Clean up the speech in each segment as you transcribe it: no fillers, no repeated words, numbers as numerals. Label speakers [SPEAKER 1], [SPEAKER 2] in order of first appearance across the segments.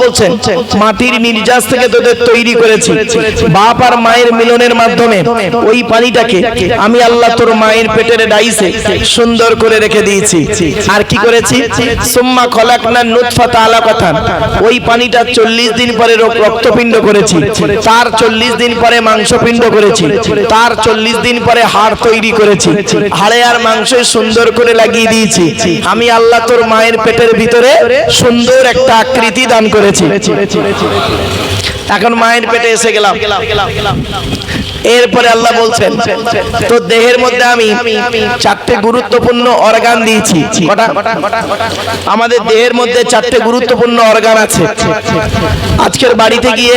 [SPEAKER 1] বলছেন মাটির নির্যাস থেকে তোদের তৈরি করেছি, বাপ আর মায়ের মিলনের মাধ্যমে ওই পানিটাকে আমি আল্লাহ তোর মায়ের পেটের ডাইসে সুন্দর করে রেখে দিয়েছি। আর কি করেছি? সুম্মা খলাকনা নুতফাতা আলাকাতান, ওই পানিটা 40 দিন পরে রক্তপিণ্ড করেছি, তার 40 দিন পরে মাংসপিণ্ড করেছি, তার 40 দিন পরে হাড় তৈরি করেছি, হাড়ে আর মাংসে সুন্দর করে লাগিয়ে দিয়েছি। আমি আল্লাহ তোর মায়ের পেটের ভিতরে সুন্দর একটা আকৃতি দান করেছি। এখন মায়ের পেটে এসে গেলাম। এরপরে আল্লাহ বলছেন তো দেহের মধ্যে আমি 4টে গুরুত্বপূর্ণ অর্গান দিয়েছি। আমাদের দেহের মধ্যে 4টে গুরুত্বপূর্ণ অর্গান আছে। আজকের বাড়িতে গিয়ে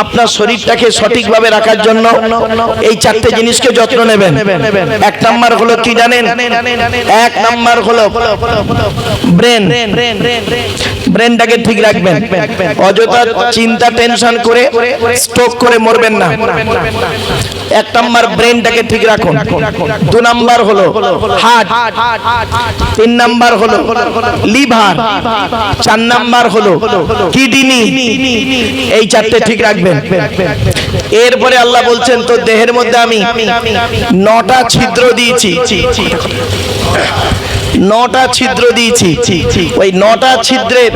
[SPEAKER 1] আপনার শরীরটাকে সঠিকভাবে রাখার জন্য এই 4টে জিনিসকে যত্ন নেবেন। 1 নাম্বার হলো কি জানেন? 1 নাম্বার হলো ব্রেন। ব্রেনটাকে ঠিক রাখবেন, অযথা চিন্তা টেনশন করে স্ট্রোক করে মরবেন না। 1 নাম্বার ব্রেনটাকে ঠিক রাখুন। 2 নাম্বার হলো হার্ট, 3 নাম্বার হলো লিভার, 4 নাম্বার হলো কিডনি। এই 4টে ঠিক রাখবেন। এরপরে আল্লাহ বলছেন তো দেহের মধ্যে আমি 9টা ছিদ্র দিয়েছি। 9টা ছিদ্র দিয়েছি। ওই 9টা ছিদ্রের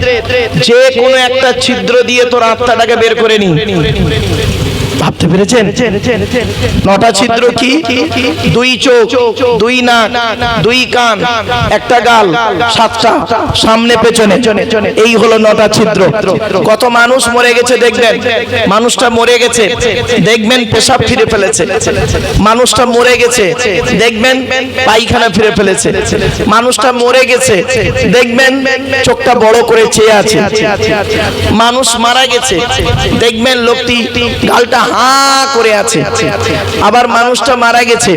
[SPEAKER 1] যে কোনো একটা ছিদ্র দিয়ে তোর আত্মাটাকে বের করে নি। ভাবতে পেরেছেন? 9টা ছিদ্র কি? 2 চোখ, 2 নাক, 2 কান, 1টা গাল, 7টা সামনে পেছনে। এই হলো 9টা ছিদ্র। কত মানুষ মরে গেছে দেখবেন, মানুষটা মরে গেছে দেখবেন পেশাব ফিরে ফেলেছে, মানুষটা মরে গেছে দেখবেন পায়খানা ফিরে ফেলেছে, মানুষটা মরে গেছে দেখবেন চোখটা বড় করে চেয়ে আছে, মানুষ মারা গেছে দেখবেন লোকটি গালটা হা করে আছে, আবার মানুষটা মারা গেছে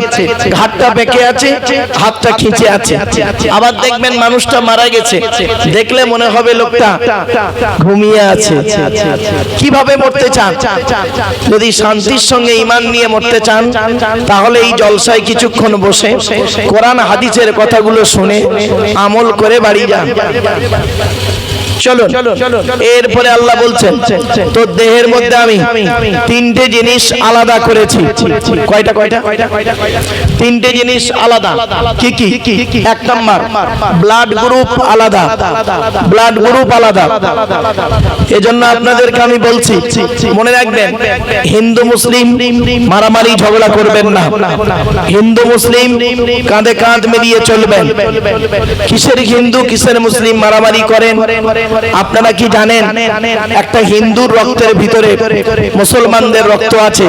[SPEAKER 1] ঘাটটা বেঁকে আছে, হাতটা খিঁচে আছে, আবার দেখবেন মানুষটা মারা গেছে দেখলে মনে হবে লোকটা ঘুমিয়ে আছে। কিভাবে মরতে চান? যদি শান্তির সঙ্গে ঈমান নিয়ে মরতে চান তাহলে এই জলসায় কিছুক্ষণ বসে কোরআন হাদিসের কথাগুলো শুনে আমল করে বাড়ি যান। চলুন। এরপরে আল্লাহ বলছেন তো দেহের মধ্যে আমি 3টে জিনিস আলাদা করেছি। কয়টা? 3টে জিনিস আলাদা। কি কি? 1 নাম্বার ব্লাড গ্রুপ আলাদা। ব্লাড গ্রুপ আলাদা। এজন্য আপনাদেরকে আমি বলছি মনে রাখবেন, হিন্দু মুসলিম মারামারি ঝগড়া করবেন না। হিন্দু মুসলিম কাঁধে কাঁধ মিলিয়ে চলবেন। কিসের হিন্দু কিসের মুসলিম মারামারি করেন? আপনারা কি জানেন একটা হিন্দুর রক্তের ভিতরে মুসলমানদের রক্ত আছে,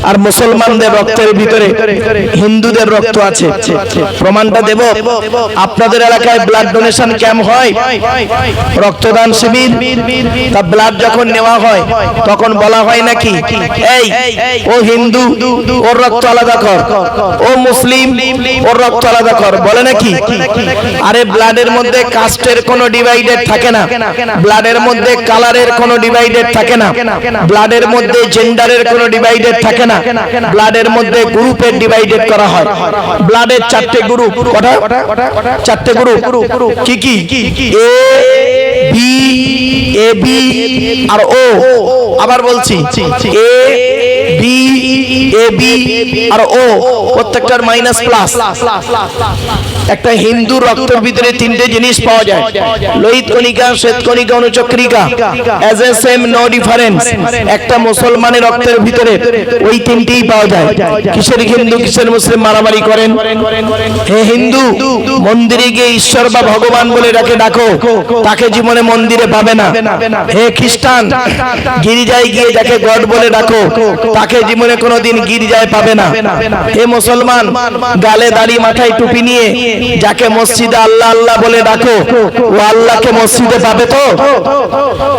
[SPEAKER 1] আর মুসলমানদের রক্তের ভিতরে হিন্দুদের রক্ত আছে। প্রমাণটা দেব। আপনাদের এলাকায় ব্লাড ডোনেশন ক্যাম্প হয়, রক্তদান শিবির। তা ব্লাড যখন নেওয়া হয় তখন বলা হয় নাকি এই ও হিন্দু ওর রক্ত আলাদা কর, ও মুসলিম ওর রক্ত আলাদা কর, বলে নাকি? আরে ব্লাডের মধ্যে কাস্টের কোনো ডিভাইডেড থাকে না, ব্লাডের মধ্যে কালারের কোনো ডিভাইডেড থাকে না, ব্লাডের মধ্যে জেন্ডারের কোনো ডিভাইডেড থাকে না, ব্লাডের মধ্যে গ্রুপের ডিভাইডেড করা হয়। ব্লাডের 4টে গ্রুপ। কটা? 4টে গ্রুপ। কি কি? এ বি, এ বি আর ও। আবার বলছি এ বি, এ বি আর ও, প্রত্যেকটার মাইনাস প্লাস। একটা হিন্দু রক্তের ভিতরে 3টে জিনিস পাওয়া যায়, লোহিত কণিকা, শ্বেত কণিকা, অনুচক্রিকা। As a same no difference. একটা মুসলমানের রক্তের ভিতরে ওই 3টেই পাওয়া যায়। কিসের হিন্দু কিসের মুসলিম মারামারি করেন? হে হিন্দু, মন্দিরে গিয়ে ঈশ্বর বা ভগবান বলে ডাকো, তাকে জীবনে মন্দিরে পাবে না। হে খ্রিস্টান, গির্জায় গিয়ে যাকে গড বলে ডাকো, তাকে জীবনে কোনোদিন গির্জায় পাবে না। হে মুসলমান, গালে দাড়ি মাথায় টুপি নিয়ে যাকে মসজিদে আল্লাহ আল্লাহ বলে ডাকো, ও আল্লাহকে মসজিদে পাবে তো?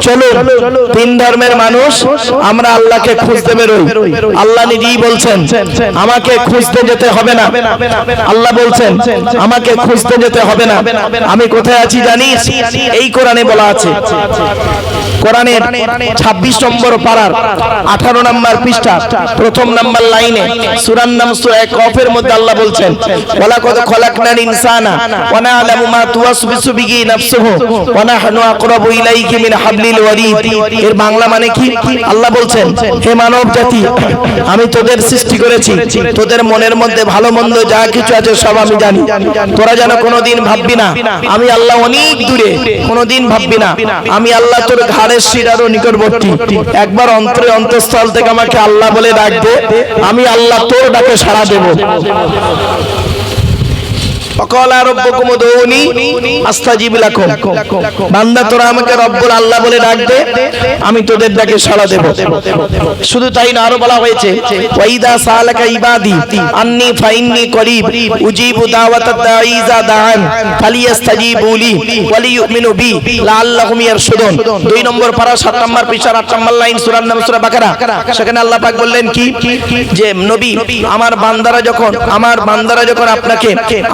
[SPEAKER 1] চলুন, 3 ধর্মের মানুষ আমরা আল্লাহকে খুঁজতে বেরোই। আল্লাহ নিজেই বলছেন আমাকে খুঁজতে যেতে হবে না। আল্লাহ বলছেন আমাকে খুঁজতে যেতে হবে না। আমি কোথায় আছি জানিস? এই কোরআনে বলা আছে। কোরআনের 26 নম্বর পারার 18 নম্বর পৃষ্ঠা প্রথম নম্বর লাইনে সূরার নাম সূরা কফের মধ্যে আল্লাহ বলছেন ওয়ালাকাদ খলাকনাল ইনসানা ওয়া না'লামু মা তুওয়াসবিসু বিহি নাফসুহু ওয়া নাহনু আকরাবু ইলাইহি মিন হাবলিল ওয়ারিদ। এর বাংলা মানে কি? আল্লাহ বলছেন হে মানব জাতি, আমি তোদের সৃষ্টি করেছি, তোদের মনের মধ্যে ভালো মন্দ যা কিছু আছে সব আমি জানি। তোরা যেন কোনোদিন ভাববি না আমি আল্লাহ অনেক দূরে, কোনোদিন ভাববি না আমি আল্লাহ তোর ঘাড়ের শিরারও নিকটবর্তী। একবার অন্তরে অন্তঃস্থল থেকে আমাকে আল্লাহ বলে ডাক দে, আমি আল্লাহ তোর ডাকে সাড়া দেব। বান্দা তোরা আমাকে রব্বুল আল্লাহ বলে ডাক দে, আমি তোদের ডাকে সাড়া দেব। শুধু তাই না, আরো বলা হয়েছে ওয়াইদা সালাকা ইবাদি আন্নী ফাইন্নী করিব উজিবু দাওয়াতাদ দাঈ ইযা দাআন ফালিয়াস্তাজিবু লি ওয়ালিয়ুমিনু বি লাআল্লাহুম ইয়ারশুদুন। 2 নম্বর পারা 7 নম্বর পৃষ্ঠা 8 নম্বর লাইন সূরার নাম সূরা বাকারা। সেখানে আল্লাহ পাক বললেন কি যে নবী আমার বান্দারা যখন আপনাকে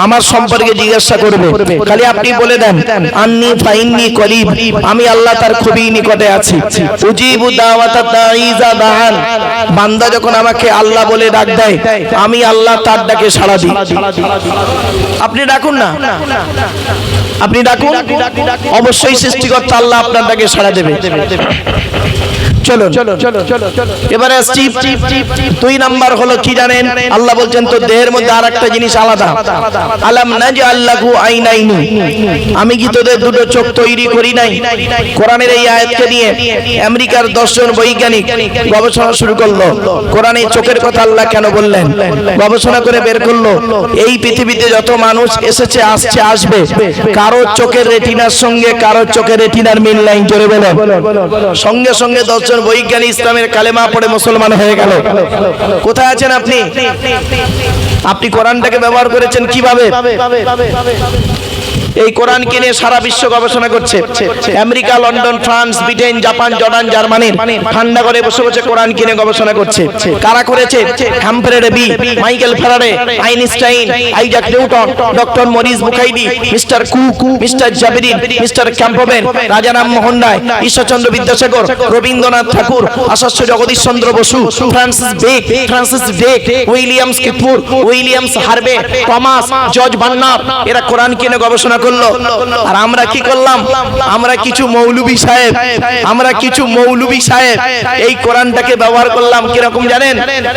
[SPEAKER 1] আমার সম্পর্কে জিজ্ঞাসা করবে, খালি আপনি বলে দেন আন্নী ফাইন্নী করিব, আমি আল্লাহ তার খুবই নিকটে আছি। উজিবু দাওয়াতাদ দাঈ ইযা দাআন, বান্দা যখন আমাকে আল্লাহ বলে ডাক দেয় আমি আল্লাহ তার ডাকে সাড়া দিই। আপনি ডাকুন না, আপনি ডাকুন, অবশ্যই সৃষ্টিকর্তা আল্লাহ আপনার ডাকে সাড়া দেবে। চলুন এবারে আসছি 2 নাম্বার হলো কি জানেন? আল্লাহ বলছেন তো দেহের মধ্যে আরেকটা জিনিস আলাদা। আলাম নাজআল লাহু আইনাইনি, আমি কি তোদের দুটো চোখ তৈরি করি নাই? কোরআনের এই আয়াতকে নিয়ে আমেরিকার 10 জন বৈজ্ঞানিক গবেষণা শুরু করলো। কোরআনে চোখের কথা আল্লাহ কেন বললেন গবেষণা করে বের করলো এই পৃথিবীতে যত মানুষ এসেছে, আসছে, আসবে, কারো চোখের রেটিনার সঙ্গে কারো চোখের রেটিনার মিল নাই। জোরে বলেন। সঙ্গে সঙ্গে 10 জন বৈজ্ঞানিক ইসলামের কালেমা পড়ে মুসলমান হয়ে গেল। কোথায় আছেন আপনি? আপনি কোরআনটাকে ব্যবহার করেছেন কিভাবে? এই কোরআনকে নিয়ে সারা বিশ্ব গবেষণা করছে। America, London, France, Britain, Japan, Jordan, জার্মানির ঠান্ডা করে বসে বসে কোরআন কিনে গবেষণা করছে। কারা করেছে? Humphry Davy, Michael Faraday, Einstein, Isaac Newton, doctor Morris বুখাইরি, মিস্টার কুক, মিস্টার জাবেরিন, mister Campbell, Rajaram Mohan Roy, Ishwarchandra Vidyasagar, Rabindranath Tagore, Acharya Jagadish Chandra Bose, Francis Drake, Williams কিথমুর, Williams Harvey, Thomas, George Bernard, এরা কোরআন কিনে গবেষণা করলো। আর আমরা কি করলাম? আমরা কিছু মৌলবী সাহেব এই কোরআনটাকে ব্যবহার করলাম কিরকম জানেন?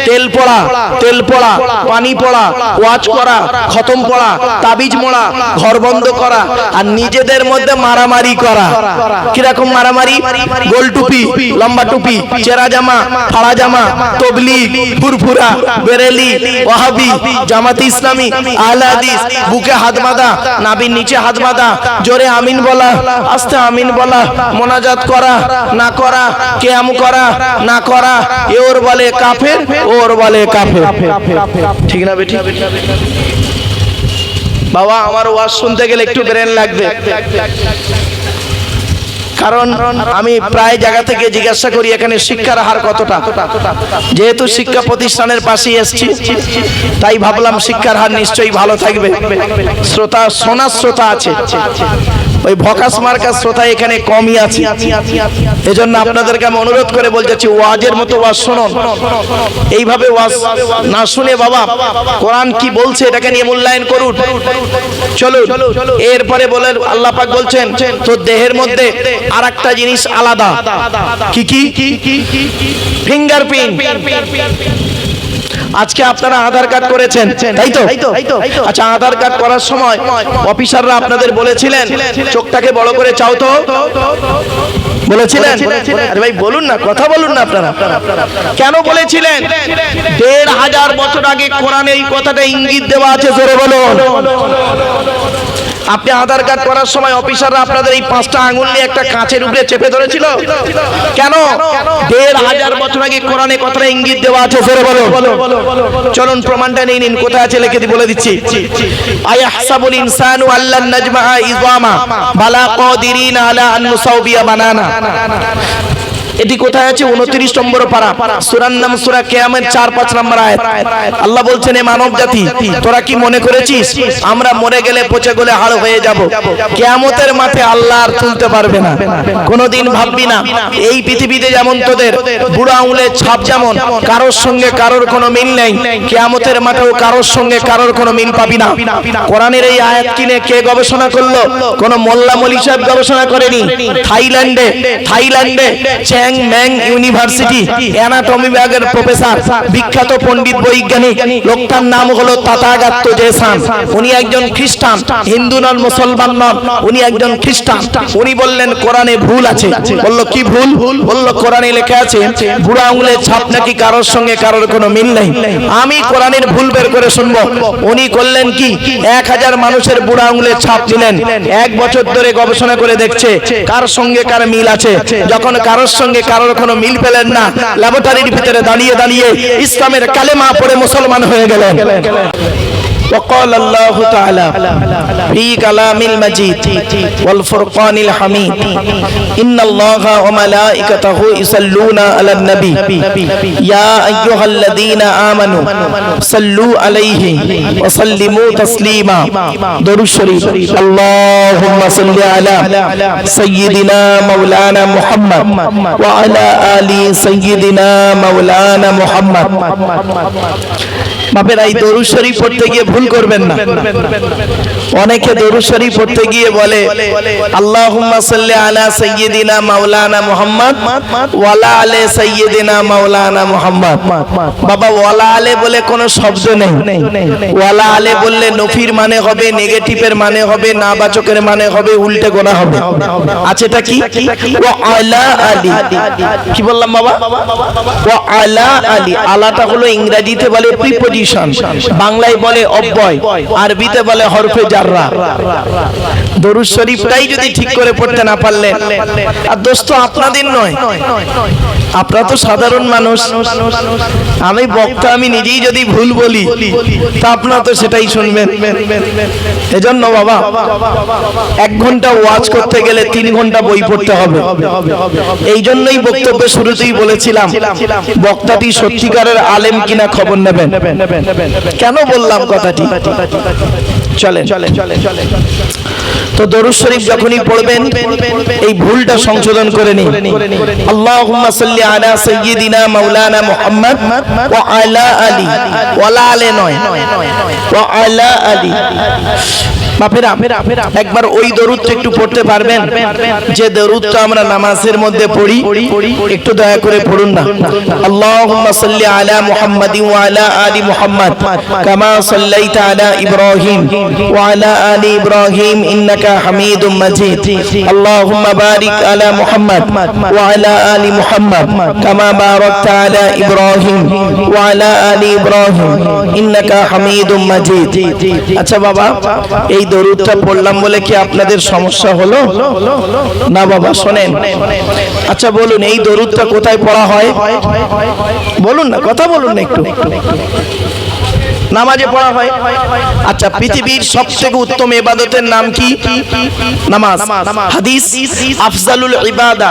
[SPEAKER 1] তেল পড়া, পানি পড়া, ওয়াজ করা, খতম পড়া, তাবিজ মোড়া, ঘর বন্ধ করা, আর নিজেদের মধ্যে মারামারি করা। কিরকম মারামারি? গোল টুপি, লম্বা টুপি, চেরা জামা, ফাড়া জামা, তবলিগ, ফুরফুরা, বেরেলি, ওয়াহাবি, জামাতে ইসলামী, আহলে হাদিস, বুকে হাত বাঁধা, নাভির নিচে হাত বাঁধা, জোরে আমিন বলা, আস্তে আমিন বলা, মোনাজাত করা না করা, কিয়াম করা না করা, ওর বলে কাফের, ওর বলে কাফের। ঠিক না বেটি? বাবা আমার ওয়াজ শুনতে গেলে একটু ব্রেন লাগবে, কারণ আমি প্রায় জায়গা থেকে জিজ্ঞাসা করি এখানে শিক্ষার হার কতটা। যেহেতু শিক্ষা প্রতিষ্ঠানের পাশেই এসেছি, তাই ভাবলাম শিক্ষার হার নিশ্চয়ই ভালো থাকবে। শ্রোতা, সোনার শ্রোতা আছে, ওই ভকাস মার্কার শ্রোতা এখানে কমই আছে। এজন্য আপনাদেরকে আমি অনুরোধ করে বলতেছি ওয়াজের মতো ওয়াজ শুনুন। এইভাবে ওয়াজ না শুনে বাবা কোরআন কি বলছে এটাকে নিয়ে মূল্যায়ন করুন। চলুন এরপরে বলেন আল্লাহ পাক বলছেন তো দেহের মধ্যে আরেকটা জিনিস আলাদা। কি? ফিঙ্গারপ্রিন্ট। আজকে আপনারা আধার কার্ড করেছেন, তাই তো? আচ্ছা, আধার কার্ড করার সময় অফিসাররা আপনাদের বলেছিলেন চোখটাকে বড় করে চাও তো? বলেছিলেন? আরে ভাই বলুন না, কথা বলুন না আপনারা। কেন বলেছিলেন? 1500 বছর আগে কোরআনে এই কথাটা ইঙ্গিত দেওয়া আছে। জোরে বলুন। আপনি আধার কার্ড করার সময় অফিসাররা আপনাদের এই 5টা আঙ্গুল নিয়ে একটা কাঁচের উপরে চেপে ধরেছিল কেন? 1500 বছর আগে কোরআনে কথাটা ইঙ্গিত দেওয়া আছে। জোরে বলুন। চলুন প্রমাণটা নিয়ে নিন, কোথায় আছে লিখে বলে দিচ্ছি। আয়াহসাবুল ইনসানু আল্লান নাজমা'a ইযামা বালা কাদিরিনা আলা আন নুসাউবিয়া বানানা। এটি কোথায় আছে? 29 নম্বর পারা, সূরার নাম সূরা কিয়ামত 4-5 নম্বর আয়াত। আল্লাহ বলছেন, এ মানব জাতি, তোরা কি মনে করেছিস আমরা মরে গেলে পচে গলে হাড় হয়ে যাব? কিয়ামতের মাঠে আল্লাহ আর তুলতে পারবে না। কোনোদিন ভাববি না এই পৃথিবীতে যেমন তোদের বুড়ো আঙুলের ছাপ যেমন কারোর সঙ্গে কারোর কোনো মিল নেই, কিয়ামতের মাঠেও কারোর সঙ্গে কারোর কোনো মিল পাবি না। কোরআনের এই আয়াত কিনে কে গবেষণা করলো? কোন মোল্লা মলি সাহেব গবেষণা করেনি। থাইল্যান্ডে চ্যাং ম্যাং ইউনিভার্সিটি অ্যানাটমি বিভাগের প্রফেসর, বিখ্যাত পণ্ডিত বৈজ্ঞানিক, লোকটার নাম হলো তাথাগত জেসান। উনি একজন খ্রিস্টান, হিন্দু নন, মুসলমান নন, উনি একজন খ্রিস্টান। উনি বললেন কোরআনে ভুল আছে। বলল কি ভুল? বলল কোরআনে লেখা আছে বুড়ো আঙুলের ছাপ নাকি কারোর সঙ্গে কারোর কোনো মিল নেই। আমি কোরআনের ভুল বের করে শুনবো। উনি করলেন কি, 1000 মানুষের বুড়ো আঙুলের ছাপ নিলেন, 1 বছর ধরে গবেষণা করে দেখছে কার সঙ্গে কার মিল আছে। যখন কারোর সঙ্গে কারোর কোনো মিল পেলেন না, ল্যাবরেটরির ভিতরে দাঁড়িয়ে দাঁড়িয়ে ইসলামের কালেমা পড়ে মুসলমান হয়ে গেলেন। وقال الله تعالى في كلام المجيد والفرقان الحميد إن الله وملائكته يصلون على النبي يا أيها الذين آمنوا صلوا عليه وسلموا تسليما درود شريف اللهم صل على سيدنا مولانا محمد وعلى آل سيدنا مولانا محمد। বাপের এই দরুদ শরীফ পড়তে গিয়ে ভুল করবেন না। অনেকে দরুদ শরীফ পড়তে গিয়ে বলে আল্লাহুম্মা সাল্লি আলা সাইয়্যিদিনা মাওলানা মুহাম্মদ ওয়ালা আলে সাইয়্যিদিনা মাওলানা মুহাম্মদ। বাবা, ওয়ালা আলে বলে কোনো শব্দ নেই। ওয়ালা আলে বললে নফির মানে হবে, নেগেটিভের মানে হবে, নাবাচকের মানে হবে, উল্টে গোনা হবে। আছেটা কি? ওয়া আলা আলি। কি বললাম বাবা? ওয়া আলা আলি। আলাটা হলো ইংরেজিতে বলে প্রিপোজিশন, বাংলায় বলে অব্যয়, আরবিতে বলে হরফে জাররা। দরুদ শরীফটাই যদি ঠিক করে পড়তে না পারলেন, আর দোস্ত আপনাদের নয়, আপনারা তো সাধারণ মানুষ, আমি বক্তা, আমি নিজেই যদি ভুল বলি তা আপনারা তো সেটাই শুনবেন। এজন্য বাবা 1 ঘন্টা ওয়াজ করতে গেলে 3 ঘন্টা বই পড়তে হবে। এই জন্যই বক্তব্যের শুরুতেই বলেছিলাম বক্তাটি সত্যিকারের আলেম কিনা খবর নেবেন। কেন বললাম কথাটি? চলেন। তো দরুদ শরীফ যখনই পড়বেন এই ভুলটা সংশোধন করে নিন। আল্লাহুম্মা সাল্লি আলা সাইয়্যিদিনা মাওলানা মুহাম্মদ ওয়া আলা আলি, ওয়ালা আলে নয়, ওয়া আলা আলি। বাপেরা, একবার ওই দরুদটা একটু পড়তে পারবেন যে দরুদটা আমরা নামাজের মধ্যে পড়ি? একটু দয়া করে পড়ুন না। আল্লাহুম্মা সাল্লি আলা মুহাম্মাদিন ওয়া আলা আলি মুহাম্মদ কামা সাল্লাইতা আলা ইব্রাহিম ওয়া আলা আলি ইব্রাহিম ইন্নাকা হামিদুম মাজিদ। আল্লাহুম্মা বারিক আলা মুহাম্মদ ওয়া আলা আলি মুহাম্মদ কামা বারাকতা আলা ইব্রাহিম ওয়া আলা আলি ইব্রাহিম ইন্নাকা হামিদুম মাজিদ। আচ্ছা বাবা, এই দরুদটা পড়লাম বলে কি আপনাদের সমস্যা হলো? না বাবা, শোনেন। আচ্ছা বলুন, এই দরুদটা কোথায় পড়া হয়? বলুন না, কথা বলুন না একটু। নামাজে পড়া হয়। আচ্ছা, পৃথিবীর সবথেকে উত্তম ইবাদতের নাম কি? নামাজ। হাদিস আফজালুল ইবাদা,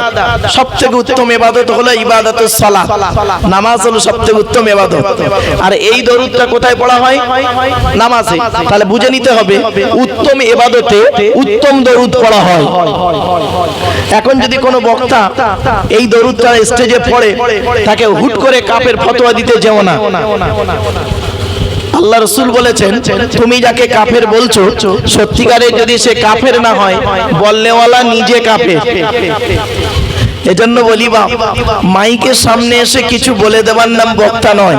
[SPEAKER 1] সবথেকে উত্তম ইবাদত হলো ইবাদাতুস সালাত। নামাজ হলো সবথেকে উত্তম ইবাদত। আর এই দরুদটা কোথায় পড়া হয়? নামাজে। তাহলে বুঝে নিতে হবে উত্তম ইবাদতে উত্তম দরুদ পড়া হয়। এখন যদি কোনো বক্তা এই দরুদটা স্টেজে পড়ে, তাকে হুট করে কাফের ফতোয়া দিতে যেও না। আল্লাহ রাসূল বলেছেন, তুমি যাকে কাফের বলছো সত্যিকারে যদি সে কাফের না হয়, বলনেওয়ালা নিজে কাফের। এজন্য বলি বাপ, মাইকের সামনে এসে কিছু বলে দেওয়ার নাম বক্তা নয়।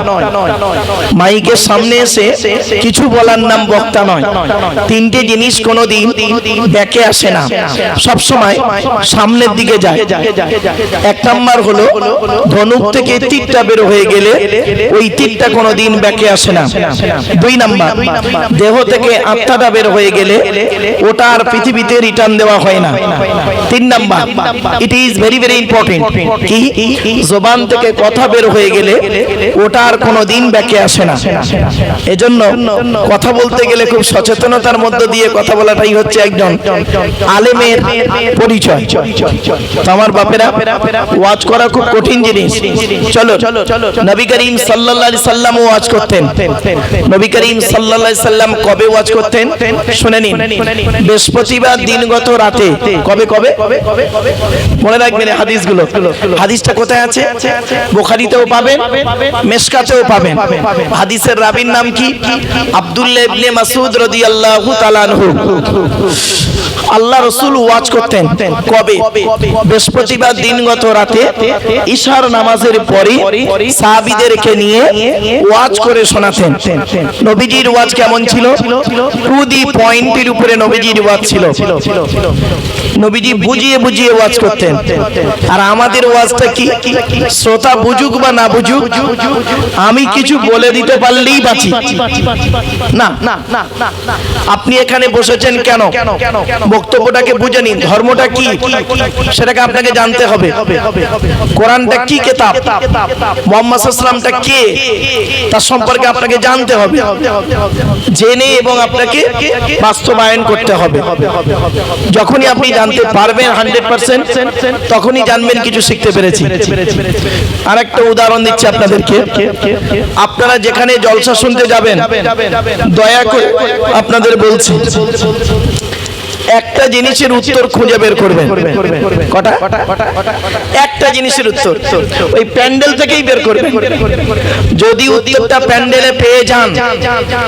[SPEAKER 1] মাইকের সামনে এসে কিছু বলার নাম বক্তা নয়। 3টে জিনিস কোনোদিন ব্যাকে আসে না, সব সময় সামনের দিকে যায়। 1 নাম্বার হলো ধনুক থেকে তীরটা বের হয়ে গেলে ওই তীরটা কোনোদিন ব্যাকে আসে না। 2 নাম্বার, দেহ থেকে আত্মাটা বের হয়ে গেলে ওটা আর পৃথিবীতে রিটার্ন দেওয়া হয় না। 3 number, it is very very important. কি জবান থেকে কথা বের হয়ে গেলে ওটা আর কোনোদিন ব্যাকে আসে না। এজন্য কথা বলতে গেলে খুব সচেতনতার মধ্য দিয়ে কথা বলাটাই হচ্ছে একজন আলেমের পরিচয়। তো আমার বাপেরা, ওয়াজ করা খুব কঠিন জিনিস। চলো, নবী করিম সাল্লাল্লাহু আলাইহি সাল্লাম ওয়াজ করতেন। নবী করিম সাল্লাল্লাহু আলাইহি সাল্লাম কবে ওয়াজ করতেন শুনে নিন। বৃহস্পতিবার দিনগত রাতে। কবে কবে মনে রাখবেন হাদিসগুলো। হাদিসটা কোথায় আছে? বুখারীতেও পাবেন, মিশকাতেও পাবেন। হাদিসের রাবীর নাম কি? আব্দুল্লাহ ইবনে মাসউদ রাদিয়াল্লাহু তাআলা আনহু। আল্লাহ রাসূল ওয়াজ করতেন কবে? বৃহস্পতিবার দিনগত রাতে ইশার নামাজের পরে সাহাবীদেরকে নিয়ে ওয়াজ করে শোনাতেন। নবীজির ওয়াজ কেমন ছিল? টু দি পয়েন্টের উপরে নবীজির ওয়াজ ছিল। নবীজি বুঝিয়ে বুঝিয়ে ওয়াজ করতেন। আর আমাদের ওয়াজটা কি? শ্রোতা বুঝুক বা না বুঝুক, আমি কিছু বলে দিতে পারলেই বাঁচি। না, আপনি এখানে বসেছেন কেন? বক্তব্যটাকে বুঝে নিন। ধর্মটা কি সেটাকে আপনাকে জানতে হবে। কোরআনটা কি কিতাব, মুহাম্মদ সাল্লাল্লাহু আলাইহি ওয়াসাল্লামটা কে, তার সম্পর্কে আপনাকে জানতে হবে। জেনে এবং আপনাকে বাস্তবায়ন করতে হবে। যখনই আপনি জানতে পারবেন 100%, তখনই জানবেন কিছু শিখতে পেরেছি। আরেকটা উদাহরণ দিচ্ছি আপনাদেরকে। আপনারা যেখানে জলসা শুনতে যাবেন, দয়া করে আপনাদের বলছি, একটা জিনিসের উত্তর খুঁজে বের করবেন। কটা? একটা জিনিসের উত্তর ওই প্যান্ডেল থেকেই বের করবেন। যদি উত্তরটা প্যান্ডেলে পেয়ে যান,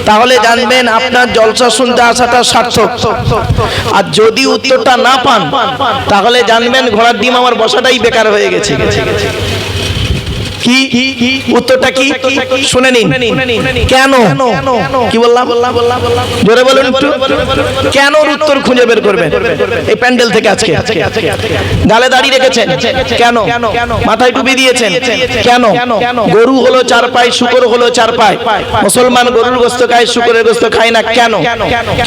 [SPEAKER 1] তাহলে জানবেন আপনার জলসা শুনতে আসাটা সার্থক। আর যদি উত্তরটা না পান, তাহলে জানবেন ঘোড়ার ডিম আমার বসাটাই বেকার হয়ে গেছে। কি উত্তরটা কি শুনে নিন। কেন? কি বললাম? জোরে বলুন একটু। কেন উত্তর খুঁজে বের করবেন এই প্যান্ডেল থেকে। আজকে গালে দাড়ি রেখেছেন কেন? মাথায় টুপি দিয়েছেন কেন? গরু হলো চার পায়ে, শুকর হলো চার পায়ে। মুসলমান গরুর গোশত খায়, শুকরের গোশত খায় না কেন?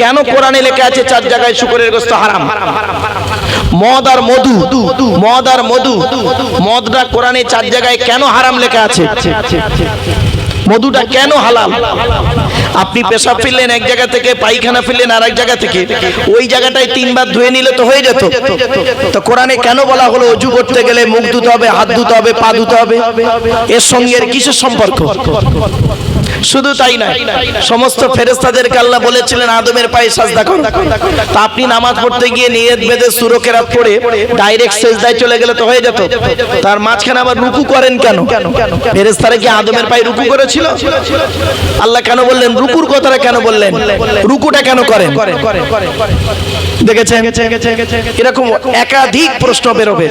[SPEAKER 1] কেন কোরআনে লেখা আছে 4 জায়গায় শুকরের গোশত হারাম? মদ আর মধু, মদ আর মধু, মদটা কোরআনে 4 জায়গায় কেন হারাম লেখা আছে? মধুটা কেন হালাল? আপনি পেশাব ফিরলেন এক জায়গা থেকে, পায়খানা ফিরলেন আর এক জায়গা থেকে, ওই জায়গাটায় 3 বার ধুয়ে নিলে তো হয়ে যেত। তো কোরআনে কেন বলা হলো ওযু করতে গেলে মুখ ধুতে হবে, হাত ধুতে হবে, পা ধুতে হবে? এর সঙ্গে এর কিসের সম্পর্ক? শুধু তাই না, সমস্ত ফেরেশতাদেরকে আল্লাহ বলেছিলেন আদমের পায়ে সাজদা করো। তা আপনি নামাজ পড়তে গিয়ে নিয়ত বেঁধে সূরা কেরাত পড়ে ডাইরেক্ট সিজদায় চলে গেলে তো হয়ে যেত। তার মাঝখানে আবার রুকু করেন কেন? ফেরেশতারা কি আদমের পায়ে রুকু করেছিল? আল্লাহ কেন বললেন রুকুর কথাটা? কেন বললেন রুকুটা কেন করেন? দেখেছেন এরকম একাধিক প্রশ্ন বেরোবে।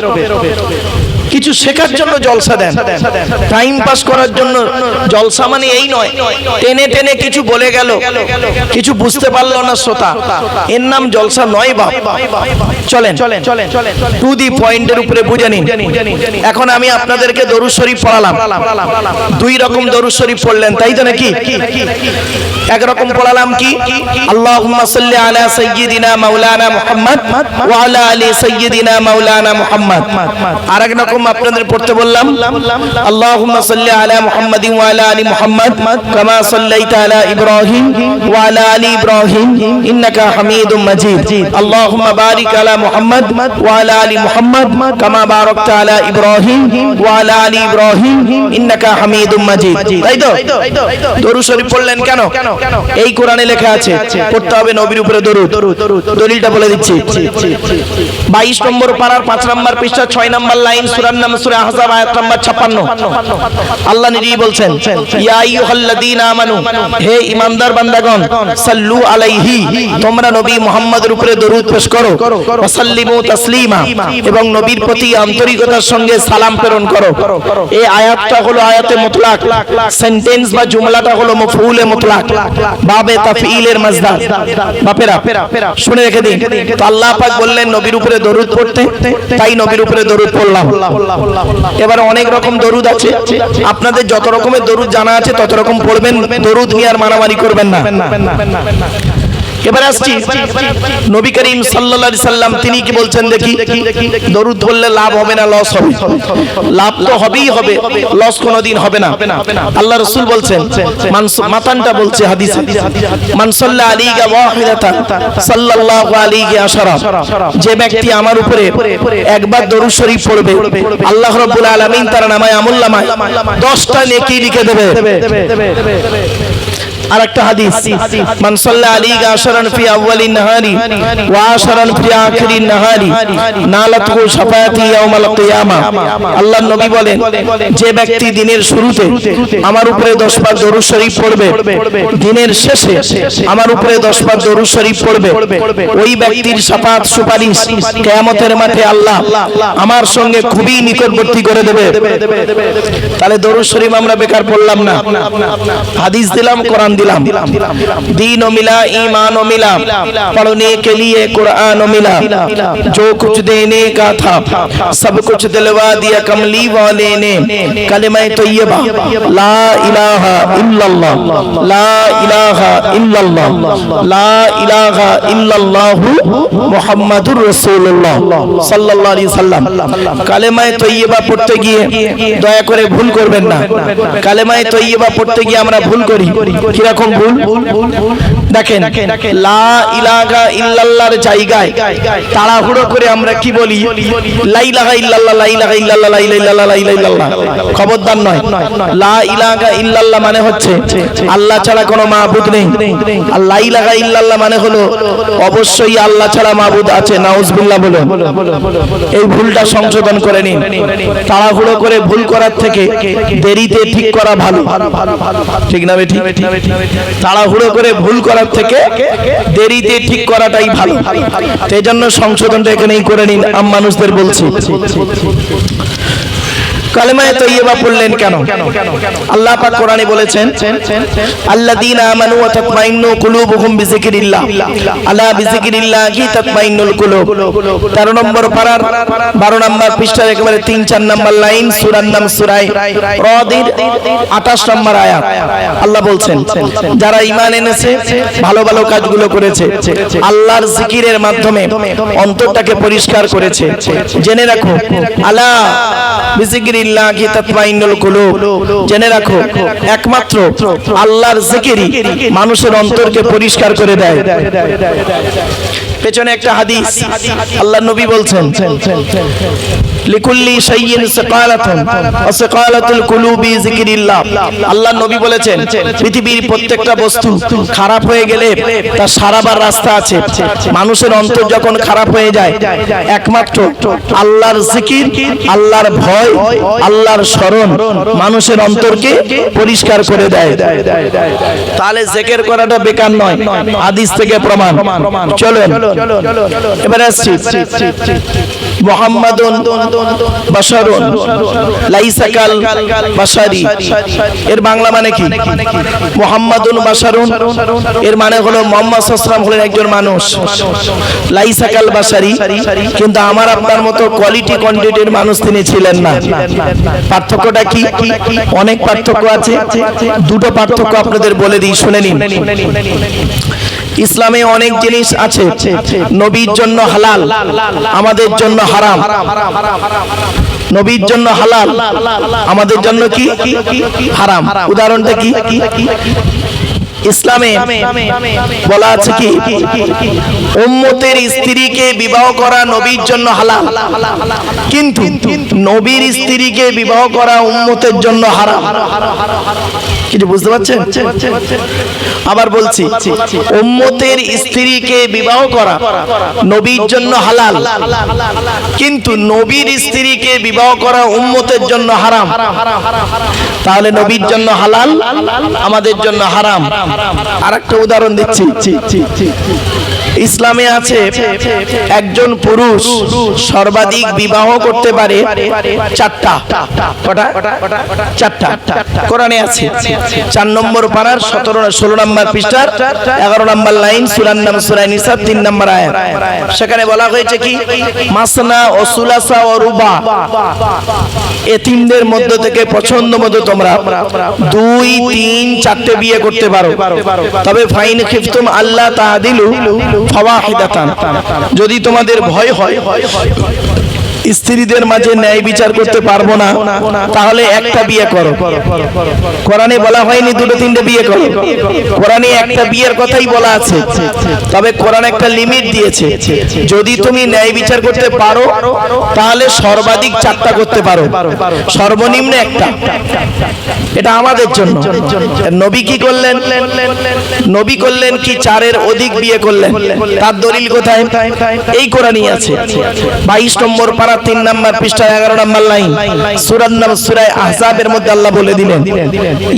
[SPEAKER 1] কিছু শেখার জন্য জলসা দেন, টাইম পাস করার জন্য জলসা মানে এই নয় টেনে টেনে কিছু বলে গেল, কিছু বুঝতে পারলো না শ্রোতা, এর নাম জলসা নয় বাপ। চলেন টু দি পয়েন্টের উপরে বুঝে নিন। এখন আমি আপনাদেরকে দরুদ শরীফ পড়ালাম, 2 রকম দরুদ শরীফ পড়লেন তাই তো নাকি? এক রকম পড়ালাম কি আল্লাহুম্মা সাল্লি আলা সাইয়্যিদিনা মাওলানা মুহাম্মদ ওয়া আলা আলি সাইয়্যিদিনা মাওলানা মুহাম্মদ। আরেক রকম আপনাদের পড়তে বললাম আল্লাহুম্মা সাল্লি আলা মুহাম্মাদিন ওয়া আলা আলি মুহাম্মদ কামা সাল্লাইতা আলা ইব্রাহিম ওয়া আলা আলি ইব্রাহিম ইন্নাকা হামিদুম মাজিদ। আল্লাহুম্মা বারিক আলা মুহাম্মদ ওয়া আলা আলি মুহাম্মদ কামা বারাকতা আলা ইব্রাহিম ওয়া আলা আলি ইব্রাহিম ইন্নাকা হামিদুম মাজিদ। তাই তো? দরুদ শরীফ পড়লেন কেন? এই কোরআনে লেখা আছে পড়তে হবে নবীর উপরে দরুদ। দলিলটা বলে দিচ্ছি। 22 নম্বর পারার 5 নম্বর পৃষ্ঠা 6 নম্বর লাইন, সূরার নাম সূরা আহজাব আয়াত নম্বর 56। আল্লাহ নিজেই বলছেন ইয়া আইয়ুহাল্লাযীনা আমানু, হে ঈমানদার বান্দাগণ, সাল্লু আলাইহি, তোমরা নবী মুহাম্মদের উপরে দরুদ পেশ করো, ওয়া সাল্লিমু তাসলিমা, এবং নবীর প্রতি আন্তরিকতার সঙ্গে সালাম প্রেরণ করো। এই আয়াতটা হলো আয়াতে মুতলাক, সেন্টেন্স বা জুমলাটা হলো মফউলে মুতলাক, বাবে তাফঈলের মাজদার। বাপেরা শুনে রেখে দিন। তো আল্লাহ পাক বললেন নবীর উপরে দরুদ পড়তে, তাই নবীর উপরে দরুদ পড়লাম। এবার অনেক রকম দরুদ আছে, আপনাদের যত রকমের দরুদ জানা আছে তত রকম পড়বেন, দরুদ নিয়ে আর মারামারি করবেন না। এবার আসছি নবী করিম সাল্লাল্লাহু আলাইহি সাল্লাম তিনি কি বলছেন দেখি, দরুদ বললে লাভ হবে না লস হবে? লাভ তো হবেই হবে, লস কোনোদিন হবে না। আল্লাহ রাসূল বলছেন, মাতানটা বলছে হাদিসে, মান সাল্লা আলাইকা ওয়াহিদাতান সাল্লাল্লাহু আলাইহি আশারা, যে ব্যক্তি আমার উপরে একবার দরুদ শরীফ পড়বে আল্লাহ রাব্বুল আলামিন তার নামায় আমুলনামায় 10টা নেকি লিখে দেবে। আর একটা হাদিস, মান সাল্লা আলাইকা আশরান ফি আউয়ালিন নাহারি ওয়া আশরান ফি আখিরিন নাহারি নালাতহু শাফাআতি ইয়াউমাল কিয়ামা। আল্লাহর নবী বলেন, যে ব্যক্তি দিনের শুরুতে আমার উপরে 10 বার দরুদ শরীফ পড়বে, দিনের শেষে আমার উপরে 10 বার দরুদ শরীফ পড়বে, ওই ব্যক্তির শাফাআত সুপারিশ কিয়ামতের মাঠে আল্লাহ আমার সঙ্গে খুবই নিকটবর্তী করে দেবে। তাহলে দরুদ শরীফ আমরা বেকার পড়লাম না, হাদিস দিলাম, কোরআন दिलाम, दीन मिला ईमान मिला, पढ़ने के लिए कुरान मिला, जो कुछ देने का था सब कुछ दिलवा दिया कमली वाले ने। कलिमा तैयबा ला इलाहा इल्लल्लाह, ला इलाहा इल्लल्लाह, ला इलाहा इल्लल्लाह मुहम्मदुर रसूलुल्लाह सल्लल्लाहु अलैहि वसल्लम। कलिमा तैयबा पढ़ते গিয়ে দয়া করে ভুল করবেন না। কালেমা তৈয়বা পড়তে গিয়ে আমরা ভুল করি। কিরকম ভুল দেখেন, লা ইলাহা ইল্লাল্লাহর জায়গায় তাড়াহুড়ো করে আমরা কি বলি, লা ইলাহা ইল্লাল্লাহ, লা ইলাহা ইল্লাল্লাহ, লা ইলাহা ইল্লাল্লাহ, লা ইলাহা ইল্লাল্লাহ। খবরদার নয়, লা ইলাহা ইল্লাল্লাহ মানে হচ্ছে আল্লাহ ছাড়া কোনো মাবুদ নেই, আর লা ইলাহা ইল্লাল্লাহ মানে হলো অবশ্যই আল্লাহ ছাড়া মাবুদ আছে। নাউজুবিল্লাহ বলো। এই ভুলটা সংশোধন করে নিন। তাড়াহুড়ো করে ভুল করার থেকে দেরিতে ঠিক করা ভালো, ঠিক না বেঠিক? তাড়াহুড়ো করে ভুল করার থেকে দেরিতে ঠিক করাটাই ভালো। সেই জন্য সংশোধনটা এখানেই করে নিন। আম মানুষদের বলছি, কালেমা তৈয়বা পড়লেন কেন? আল্লাহ পাক কোরআনে বলেছেন, আল্লাযীনা আমানু ওয়া তাতমাইন্নু কুলুবুহুম বিযিকরিল্লাহ, আলা বিযিকরিল্লাহি তাতমাইন্নুল কুলুব। 13 নম্বর পারার 12 নম্বর পৃষ্ঠার একেবারে 3-4 নম্বর লাইন, সূরার নাম সূরা রদের 28 নম্বর আয়াত। আল্লাহ বলছেন, যারা ঈমান এনেছে, ভালো ভালো কাজগুলো করেছে, আল্লাহর জিকিরের মাধ্যমে অন্তরটাকে পরিষ্কার করেছে, জেনে রাখো আলা বিযিকরিল্লাহি তাতমাইন্নুল কুলুব, জেনে রাখো একমাত্র আল্লাহর জিকিরই মানুষের অন্তরকে পরিষ্কার করে দেয়। পেছনে একটা হাদিস, আল্লাহর নবী বলছেন, লিকুল্লি শাইইন সাকালাতুন ওয়া সাকালাতুল কুলুবি যিকরিল্লাহ। আল্লাহর নবী বলেছেন, পৃথিবীর প্রত্যেকটা বস্তু খারাপ হয়ে গেলে তার সারাবার রাস্তা আছে। মানুষের অন্তর যখন খারাপ হয়ে যায়, একমাত্র আল্লাহর জিকির, আল্লাহর ভয়, আল্লাহর স্মরণ মানুষের অন্তরকে পরিষ্কার করে দেয়। তাহলে জিকির করাটা বেকার নয়, হাদিস থেকে প্রমাণ। চলেন এবার আসছি, মুহাম্মাদুন বাশারুন লাইসা কাল বাশারি, এর বাংলা মানে কি? মুহাম্মাদুন বাশারুন এর মানে হলো মুহাম্মদ সাল্লাল্লাহু আলাইহি ওয়াসাল্লাম হলেন একজন মানুষ, লাইসা কাল বাশারি, কিন্তু আমার আপনার মতো কোয়ালিটি কোয়ান্টিটির মানুষ তিনি ছিলেন না। পার্থক্যটা কি? অনেক পার্থক্য আছে, দুটো পার্থক্য আপনাদের বলে দিই, শুনে নিন। ইসলামে অনেক জিনিস আছে নবীর জন্য হালাল, আমাদের জন্য হারাম। নবীর জন্য হালাল, আমাদের জন্য কি? হারাম। উদাহরণটা কি? ইসলামে বলা আছে কি, উম্মতের স্ত্রীকে বিবাহ করা নবীর জন্য হালাল, কিন্তু নবীর স্ত্রীকে বিবাহ করা উম্মতের জন্য হারাম। কিছু বুঝতে পারছেন? আবার বলছি, উম্মতের স্ত্রীকে বিবাহ করা নবীর জন্য হালাল, কিন্তু নবীর স্ত্রীকে বিবাহ করা উম্মতের জন্য হারাম। তাহলে নবীর জন্য হালাল, আমাদের জন্য হারাম। আরেকটা উদাহরণ দিচ্ছি, ইসলামে আছে একজন পুরুষ সর্বাধিক বিবাহ করতে পারে চারটা। কটা? চারটা। কোরআনে আছে 4 নম্বর পারার 16 নম্বর পৃষ্ঠার 11 নম্বর লাইন, সূরার নাম সূরা নিসা 3 নম্বর আয়াত। সেখানে বলা হয়েছে কি মাসনা ও সুলাসা ও রুবা, এই তিনদের মধ্য থেকে পছন্দ মতো তোমরা 2, 3, 4টে বিয়ে করতে পারো। তবে ফাইন খিফতুম আল্লাহ তাআদিলু ফাওয়াহিদাতান, যদি তোমাদের ভয় হয় স্ত্রীদের মাঝে ন্যায় বিচার করতে পারবো না, তাহলে একটা বিয়ে করো। কোরআনে বলা হয়নি 2-3টে বিয়ে করো, কোরআনে একটা বিয়ের কথাই বলা আছে। তবে কোরআন একটা লিমিট দিয়েছে, যদি তুমি ন্যায় বিচার করতে পারো তাহলে সর্বাধিক 4টা করতে পারো, সর্বনিম্ন একটা। এটা আমাদের জন্য। নবী কি করলেন? নবী করলেন কি 4-এর অধিক বিয়ে করলেন। তার দলিল কোথায়? এই কোরআনই আছে 22 নম্বর পারা 3 নম্বর পৃষ্ঠা 11 নম্বর লাইন, সূরার নাম সূরা আহজাবের মধ্যে আল্লাহ বলে দিলেন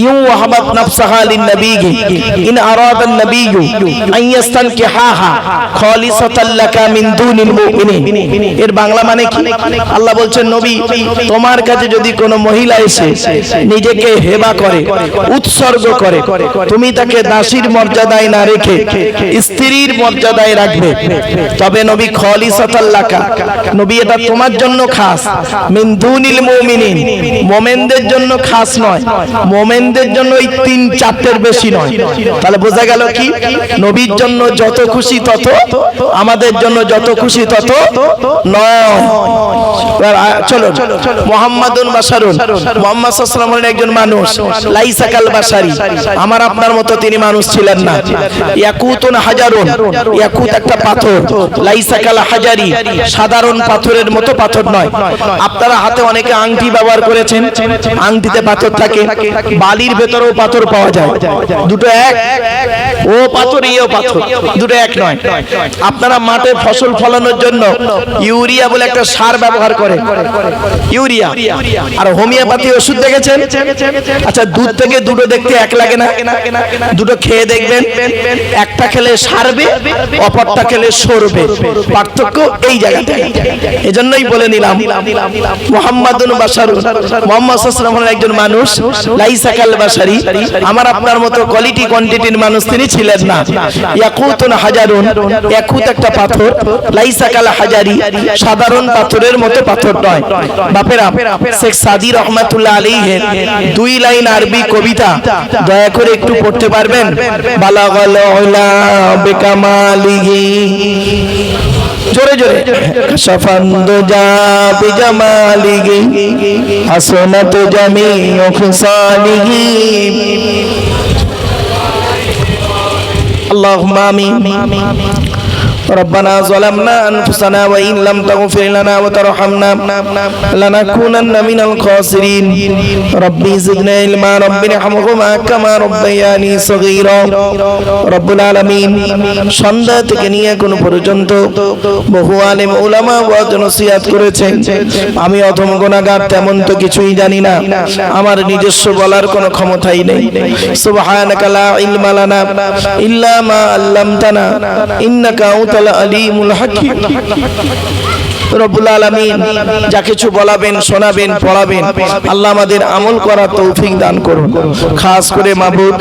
[SPEAKER 1] ইউহাবাত নাফসাহা লিন-নবী ইন আরাদান নবী আন ইয়াস্তানকিহাহা খালিসাতাল লাকা মিন দুনিল মুমিনিন। এর বাংলা মানে কি? আল্লাহ বলছেন নবী তোমার কাছে যদি কোনো মহিলা এসে নিজেকে হেবা করে, উৎসর্গ করে, তুমি তাকে দাসীর মর্যাদায় না রেখে স্ত্রীর মর্যাদায় রাখবে, তবে নবী খালিসাতাল লাকা, নবী এটা তোমার জন্য খাস, মিন দুনিল মুমিনিন, মুমিনদের জন্য খাস নয়, মুমিনদের জন্য এই 3-4টের বেশি নয়। তাহলে বোঝা গেল কি নবীর জন্য যত খুশি তত, আমাদের জন্য যত খুশি তত নয়। চলো মুহাম্মাদুন বাশারুন, মুহাম্মদ সাল্লাল্লাহু আলাইহি ওয়াসাল্লাম হলেন একজন মানুষ, লাইসা কাল বাশারি, আমার আপনার মতো তিনি মানুষ ছিলেন না। ইয়াকুতুন হাজারুন, ইয়াকুত একটা পাথর, লাইসা কাল হাজারি, সাধারণ পাথরের মতো পাথর নয়। আপনারা হাতে অনেকে আংটি ব্যবহার করেছেন, আংটিতে পাথর থাকে, বালির ভেতরেও পাথর পাওয়া যায়, দুটো এক, ও পাথর ইও পাথর, দুটো এক নয়। আপনারা মাঠে ফসল ফলানোর জন্য ইউরিয়া বলে একটা সার ব্যবহার করেন, ইউরিয়া আর হোমিওপ্যাথি ওষুধ দেখেছেন? আচ্ছা, দুধ থেকে দুটো দেখতে এক লাগে না? দুটো খেয়ে দেখবেন, একটা খেলে সারবে, অপরটা খেলে সরবে, পার্থক্য এই জায়গাটায়। এজন্যই বলে নিলাম মুহাম্মাদুন বাশারুন, মুহাম্মদ সাল্লাল্লাহু আলাইহি ওয়াসাল্লাম হলেন একজন মানুষ, লাইসা কাল বাশারি, আমার আপনার মতো কোয়ালিটি কোয়ান্টিটির মানুষ তিনি ছিলেন না। ইয়াকুতুন হাজারুন, ইয়াকুত একটা পাথর, লাইসা কাল হাজারি, সাধারণ পাথরের মতো পাথর নয়। বাপেরা, শেখ সাদী রহমাতুল্লাহ আলাইহি 2 লাইন আরবি কবিতা দয়া করে একটু পড়তে পারবেন? বালাগাল উলা বিকামালিহি, জোরে জোরে, কাশাফান্দু জাবি জামালিহি, হাসনাত জামিউ খিসালিহি। আল্লাহুম্মা আমিন। ربنا ظلمنا أنفسنا وإن لم تغفر لنا وترحمنا لنكونن من الخاسرين ربي زدنا علما رب ارحمهما كما ربياني صغيرا رب العالمين। সন্ধ্যা থেকে নিয়ে এখন পর্যন্ত বহু আলেম উলামা ওয়াজ নসিহত করেছেন, আমি অধম গুনাহগার, তেমন তো কিছুই জানি না, আমার নিজস্ব বলার কোনো ক্ষমতাই নেই। সুবহানাকা লা ইলমা লানা ইল্লা মা আল্লামতানা ইন্নাকা আলিমুল হাকিম। রব্বুল আলামিন যা কিছু বলাবেন, শোনাবেন, পড়াবেন, আল্লাহ আমাদের আমল করার তৌফিক দান করুন। খাস করে মাবুদ,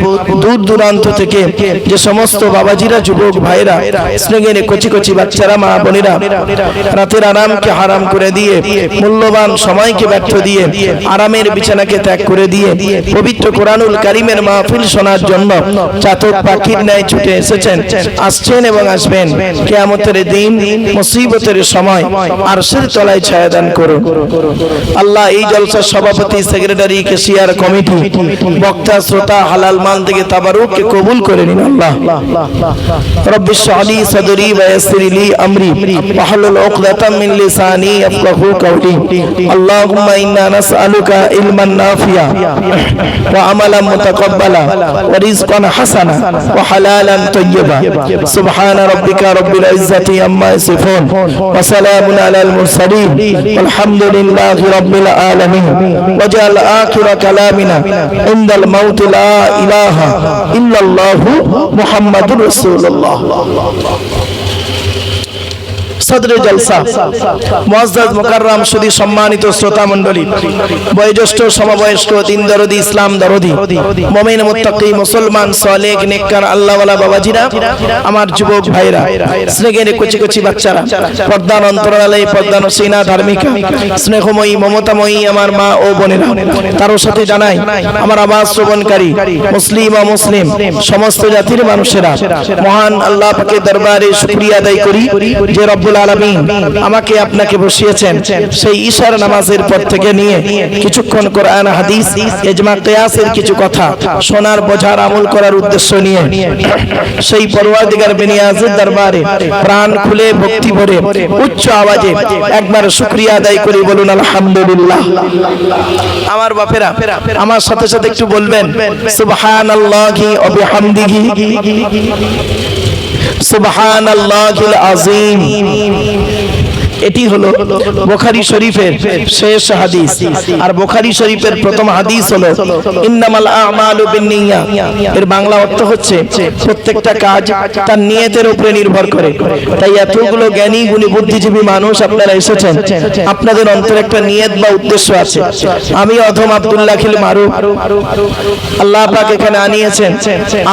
[SPEAKER 1] দূর দূরান্ত থেকে যে সমস্ত বাবাজিরা, যুবক ভাইরা, স্নেহের কচি কচি বাচ্চারা, মা বোনেরা রাতের আরামকে হারাম করে দিয়ে, মূল্যবান সময়কে ব্যর্থ দিয়ে, আরামের বিছানাকে ত্যাগ করে দিয়ে পবিত্র কোরআনুল কারীমের মাহফিল শোনার জন্য চাতক পাখির ন্যায় ছুটে এসেছেন, আসছেন এবং আসবেন। কিয়ামতের দিন, মুসিবতের সময় আরশের তলায় ছায়া দান করুন আল্লাহ। এই জলসার সভাপতি, সেক্রেটারি, কেশিয়ার কমিটি, বক্তা, শ্রোতা, হালাল মাল থেকে তাবারুককে কবুল করে নিন আল্লাহ। রব্বিশ ইশরাহ লি সাদরি ওয়া ইয়াসসির লি আমরি ওয়াহলুল উকদাতাম মিন লিসানি ইয়াফকাহু কাওলি। আল্লাহুম্মা ইন্না নাসআলুকা ইলমান নাফিয়া ওয়া আমালান মুতাকাব্বালা ওয়া রিজকান হাসানা ওয়া হালালান তাইয়্যিবা। সুবহানা রাব্বিকা রাব্বিল ইজ্জাতি আম্মা ইয়াসিফুন ওয়া সালামুন আলাল মুরসালিন আলহামদুলিল্লাহি রাব্বিল আলামিন। ওয়াজআল আখিরা কালামিনা ইনদাল মাউত লা ইলাহা ইল্লাল্লাহু মুহাম্মাদুর রাসূলুল্লাহ। সদরে জলসা মুআজ্জাজ মুকাররম সুধী সম্মানিত শ্রোতা মণ্ডলী, বয়োজ্যেষ্ঠ সমবয়স্ক দিন দরদি ইসলাম দরদি মুমিন মুত্তাকি মুসলমান সালেহ নেককার আল্লাহওয়ালা বাবাজিরা, আমার যুবক ভাইরা, স্নেহের কচি কচি বাচ্চারা, পর্দার অন্তরালে পর্দানসীনা ধার্মিকা স্নেহময়ী মমতাময়ী আমার মা ও বোনেরা, তারও সাথে জানাই আমার আওয়াজ শ্রবণকারী মুসলিম ও মুসলিম সমস্ত জাতির মানুষেরা, মহান আল্লাহ পাকের দরবারে শুকরিয়া আদায় করি যে রব্বুল আলামিন আমাকে আপনাকে বসিয়েছেন সেই ঈশার নামাজের পর থেকে নিয়ে কিছুক্ষণ কোরআন হাদিস ইজমা কিয়াসের কিছু কথা শোনার বোঝার আমল করার উদ্দেশ্য নিয়ে সেই পরওয়ারদিগার বেনিয়াজের দরবারে প্রাণ খুলে ভক্তি ভরে উচ্চ আওয়াজে একবার শুকরিয়া আদায় করি, বলুন আলহামদুলিল্লাহ। আমার বাপেরা আমার সাথে সাথে একটু বলবেন সুবহানাল্লাহি ওয়া বিহামদিহি সুবহানাল্লাহিল আযীম। এটি হলো বুখারী শরীফের শেষ হাদিস, আর বুখারী শরীফের প্রথম হাদিস হলো ইন্নামাল আ'মালু বিন্নিয়াত। এর বাংলা অর্থ হচ্ছে প্রত্যেকটা কাজ তার নিয়তের উপরে নির্ভর করে। তাই এতগুলো জ্ঞানী গুণী বুদ্ধিজীবী মানুষ আপনারা এসেছেন, আপনাদের অন্তরে একটা নিয়ত বা উদ্দেশ্য আছে। আমি অধম আব্দুল্লাহ খিল মারুফ, আল্লাহ পাক এখানে আনিয়েছেন,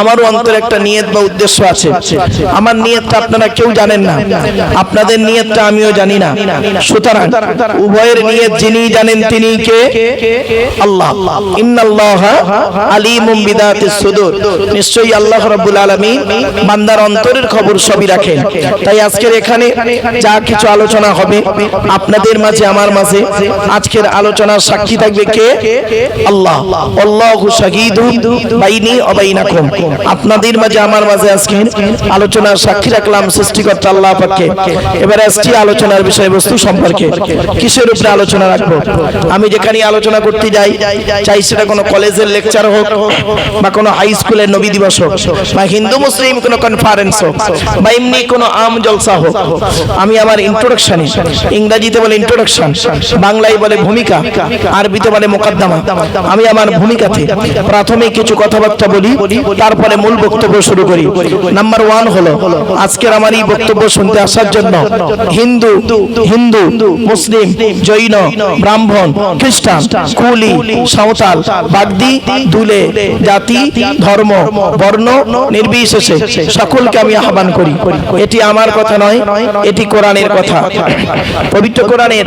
[SPEAKER 1] আমারও অন্তরে একটা নিয়ত বা উদ্দেশ্য আছে। আমার নিয়তটা আপনারা কেউ জানেন না, আপনাদের নিয়তটা আমিও জানি না। সুতরাং উভয়ের নিয়ত যিনি জানেন তিনি কে? আল্লাহ। ইন্নাল্লাহা আলিমুম বিদাতিস সুদূর। নিশ্চয়ই আল্লাহ রাব্বুল আলামিন বান্দার অন্তরের খবর সবই রাখেন। তাই আজকের এখানে যা কিছু আলোচনা হবে আপনাদের মাঝে আমার মাঝে, আজকের আলোচনার সাক্ষী থাকবে কে? আল্লাহ। আল্লাহু শাহীদুন বাইনি ওয়া বাইনাকুম। আপনাদের মাঝে আমার মাঝে আজকে আলোচনার সাক্ষী রাখলাম সৃষ্টিকর্তা আল্লাহ পাককে। এবারে আসছি আলোচনার বিষয়বস্তু সম্পর্কে। কিসের উপরে আলোচনা রাখবো? আমি যেখানে আলোচনা করতে যাই, চাই সেটা কোনো কলেজের লেকচার হোক বা কোনো হাই স্কুলের নবী দিবস হোক বা হিন্দু মুসলিম কোনো কনফারেন্স হোক বা এমনি কোনো আম জলসা হোক, আমি আমার ইন্ট্রোডাকশনে, ইংরেজিতে বলে ইন্ট্রোডাকশন, বাংলায় বলে ভূমিকা, আরবিতে বলে মুকদ্দমা, আমি আমার ভূমিকাতে প্রাথমিক কিছু কথাবার্তা বলি, তারপরে মূল বক্তব্য শুরু করি। নাম্বার 1 হলো আজকের আমার এই বক্তব্য শুনতে আসার জন্য হিন্দু মুসলিম জৈন ব্রাহ্মণ খ্রিস্টান কুলি সাঁওতাল বাগদি দুলে জাতি ধর্ম বর্ণ নির্বিশেষে সকলকে আমি আহ্বান করি। এটি আমার কথা নয়, এটি কোরআনের কথা। পবিত্র কোরআনের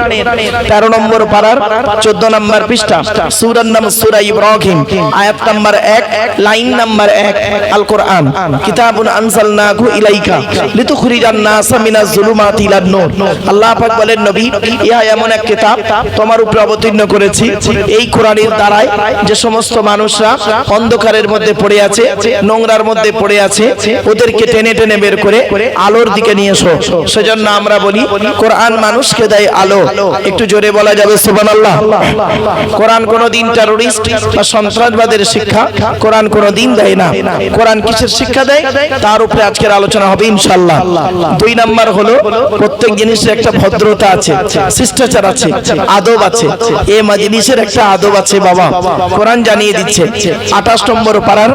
[SPEAKER 1] 13 নম্বর পারার 14 নম্বর পৃষ্ঠা, সূরার নাম সূরা ইব্রাহিম, আয়াত নাম্বার 1, লাইন নাম্বার 1, আল কোরআন কিতাবুন আনজালনাহু ইলাইকা লিতুখরিজান নাসা মিনাজ যুলুমাতি ইলান নূর। আল্লাহ পাক বলেন, নবী, ইহা এমন এক কিতাব তোমার উপরে অবতীর্ণ করেছি, এই কোরআনের দ্বারাই যে সমস্ত মানুষরা অন্ধকারের মধ্যে পড়ে আছে, নোংরার মধ্যে পড়ে আছে, ওদেরকে টেনে টেনে বের করে আলোর দিকে নিয়ে এসো। সেজন্য আমরা বলি কোরআন মানুষকে দেয় আলো। একটু জোরে বলা যাবে সুবহানাল্লাহ। কোরআন কোনোদিন টেররিস্ট বা সন্ত্রাসবাদের শিক্ষা কোরআন কোনোদিন দেয় না। কোরআন কিসের শিক্ষা দেয় তার উপরে আজকের আলোচনা হবে ইনশাআল্লাহ। 2 নাম্বার হলো প্রত্যেক জিনিসের একটা ভদ্রতা আছে, শিষ্টাচার আছে, আদব আছে। এই মাজলিসের একটা আদব আছে বাবা, কোরআন জানিয়ে দিচ্ছে। 28 নম্বর পারার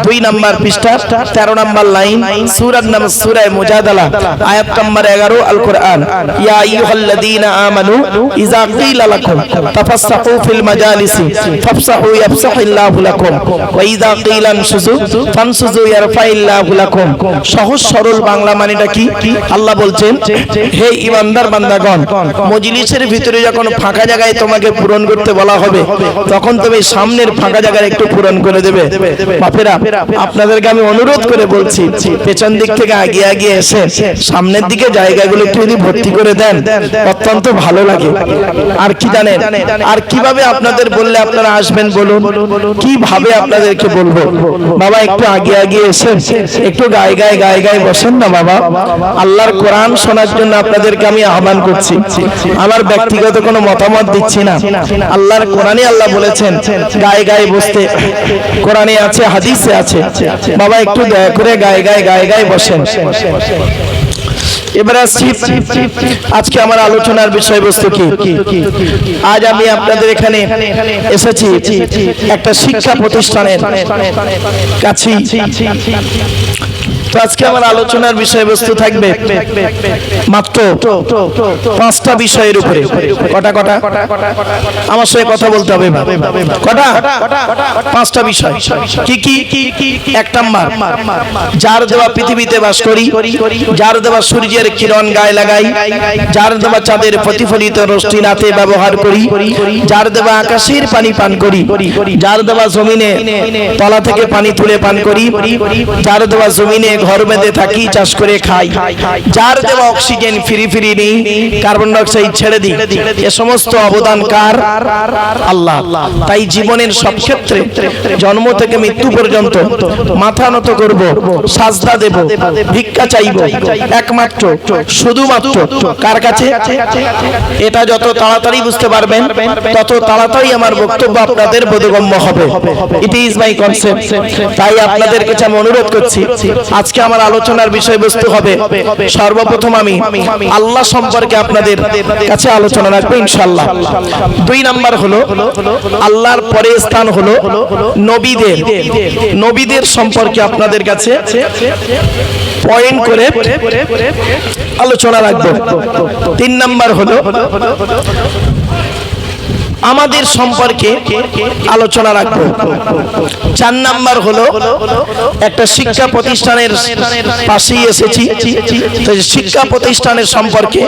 [SPEAKER 1] 2 নাম্বার পৃষ্ঠা 13 নাম্বার লাইন, সূরার নাম সূরা মুজাদালা, আয়াত নাম্বার 11, আল কোরআন, ইয়া আইয়ুহাল্লাযীনা আমানু ইযা ক্বিলা লাকুম তাফাসসাহু ফিল মাজালিসি ফাফসাহু ইয়াফসাহিল্লাহু লাকুম ওয়া ইযা ক্বিলা আনশুযু ফানশুযু ইয়ারফাইল্লাহু লাকুম। সহজ সরল বাংলা মানেটা কি? আল্লাহ বলছেন, হে ঈমানদার বান্দাগণ, মজলিসের ভিতরে যখন ফাঁকা জায়গায় তোমাকে পূরণ করতে বলা হবে, তখন তুমি সামনের ফাঁকা জায়গায় একটু পূরণ করে দেবে। বাপেরা, আপনাদেরকে আমি অনুরোধ করে বলছি, পেছন দিক থেকে আগিয়ে এসে সামনের দিকে জায়গাগুলো একটু যদি ভর্তি করে দেন অত্যন্ত ভালো লাগে। আর কি জানেন, আর কিভাবে আপনাদের বললে আপনারা আসবেন বলুন? কিভাবে আপনাদেরকে বলবো? বাবা একটু আগিয়ে এসে একটু গায়ে গায়ে বসেন না বাবা। আল্লাহর কোরআন শোনার জন্য আপনাদেরকে আমি আহ্বান করছি, আমার ব্যক্তিগত কোনো মতামত দিচ্ছি না। আল্লাহর কোরআনে আল্লাহ বলেছেন গায়ে গায়ে বসতে, কোরআনে আছে, হাদিসে আছে। বাবা একটু দয়া করে গায়ে গায়ে বসেন। এবারে আজকে আমার আলোচনার বিষয়বস্তু কি? আজ আমি আপনাদের এখানে এসেছি একটা শিক্ষা প্রতিষ্ঠানের কাছে। আজকে আমার আলোচনার বিষয়বস্তু থাকবে মাত্র 5টা বিষয়ের উপরে। কটা কটা আমার সঙ্গে কথা বলতে হবে, কটা? 5টা বিষয়। কি কি? 1 নাম্বার, যার দেওয়া পৃথিবীতে বাস করি, যার দেওয়া সূর্যের কিরণ গায়ে লাগাই, যার দেওয়া চাঁদের প্রতিফলিত রশ্মি রাতে ব্যবহার করি, যার দেওয়া আকাশের পানি পান করি, যার দেওয়া জমিনে তলা থেকে পানি তুলে পান করি, যার দেওয়া জমিনে ঘর বেঁধে থাকি, চাষ করে খাই, যার দেওয়া অক্সিজেন ফিরি নেই, কার্বন ডাই অক্সাইড ছেড়ে দিই, এ সমস্ত অবদান কার? আল্লাহ। তাই জীবনের সব ক্ষেত্রে জন্ম থেকে মৃত্যু পর্যন্ত মাথা নত করব, সাজদা দেব, ভিক্ষা চাইব একমাত্র শুধুমাত্র কার কাছে? এটা যত তাড়াতাড়ি বুঝতে পারবেন তত তাড়াতাড়ি আমার বক্তব্য আপনাদের বোধগম্য হবে। It is my concept. তাই আপনাদের কাছে আমি অনুরোধ করছি, আজকে আমার আলোচনার বিষয়বস্তু হবে সর্বপ্রথম আমি আল্লাহ সম্পর্কে আপনাদের কাছে আলোচনা রাখবো ইনশাআল্লাহ। 2 নাম্বার হলো আল্লাহর পরে স্থান হলো নবীদের সম্পর্কে আপনাদের কাছে পয়েন্ট করে আলোচনা রাখবো। 3 নাম্বার হলো আমাদের সম্পর্কে আলোচনা রাখবো। 4 নাম্বার হলো একটা শিক্ষা প্রতিষ্ঠানের পাশেই এসেছি, তো শিক্ষা প্রতিষ্ঠানের সম্পর্কে,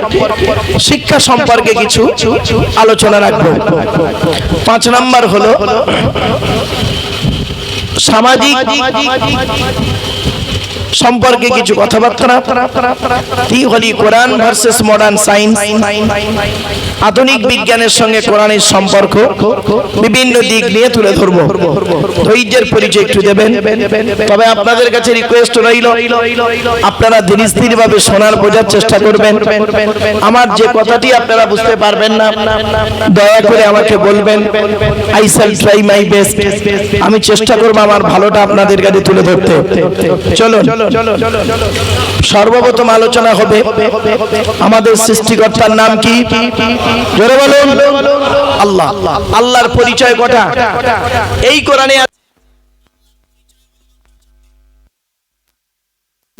[SPEAKER 1] শিক্ষা সম্পর্কে কিছু আলোচনা রাখবো। 5 নাম্বার হলো সামাজিক সম্পর্কে কিছু কথাবার্তা, কি হলি কোরআন ভার্সেস মডার্ন সায়েন্স, আধুনিক বিজ্ঞানের সঙ্গে কোরআনের সম্পর্ক, বিভিন্ন দিক নিয়ে তুলে ধরবো। ধৈর্যের পরিচয় একটু দেবেন। তবে আপনাদের কাছে রিকোয়েস্ট রইল, আপনারা ধীরে স্থির ভাবে শোনার বোঝার চেষ্টা করবেন। আমার যে কথাটি আপনারা বুঝতে পারবেন না, দয়া করে আমাকে বলবেন। I shall try my best. আমি চেষ্টা করবো আমার ভালোটা আপনাদের কাছে তুলে ধরতে। চলুন, সর্বপ্রথম আলোচনা হবে আমাদের সৃষ্টিকর্তার নাম কি? জোরে বলুন। আল্লাহ। আল্লাহর পরিচয় কটা? এই কোরআনে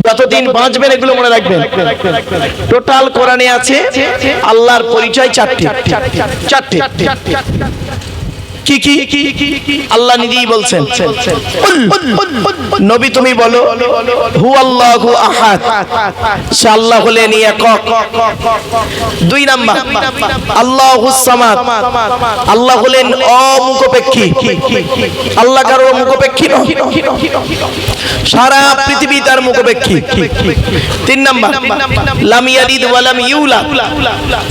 [SPEAKER 1] যতদিন বাঁচবেন এগুলো মনে রাখবেন। টোটাল কোরআনে আছে আল্লাহর পরিচয় 4টি। কি আল্লাহ নিজেই বলছেন, নবী তুমি বলো হু আল্লাহু আহাদ, সে আল্লাহ হলেন একক। 2 নাম্বার আল্লাহুস সামাদ, আল্লাহ হলেন অমুখপেক্ষী। আল্লাহ কারো মুখপেক্ষী নয়, সারা পৃথিবী তার মুখপেক্ষী। 3 নাম্বার লাম ইয়ালিদ ওয়া লাম ইউলাদ,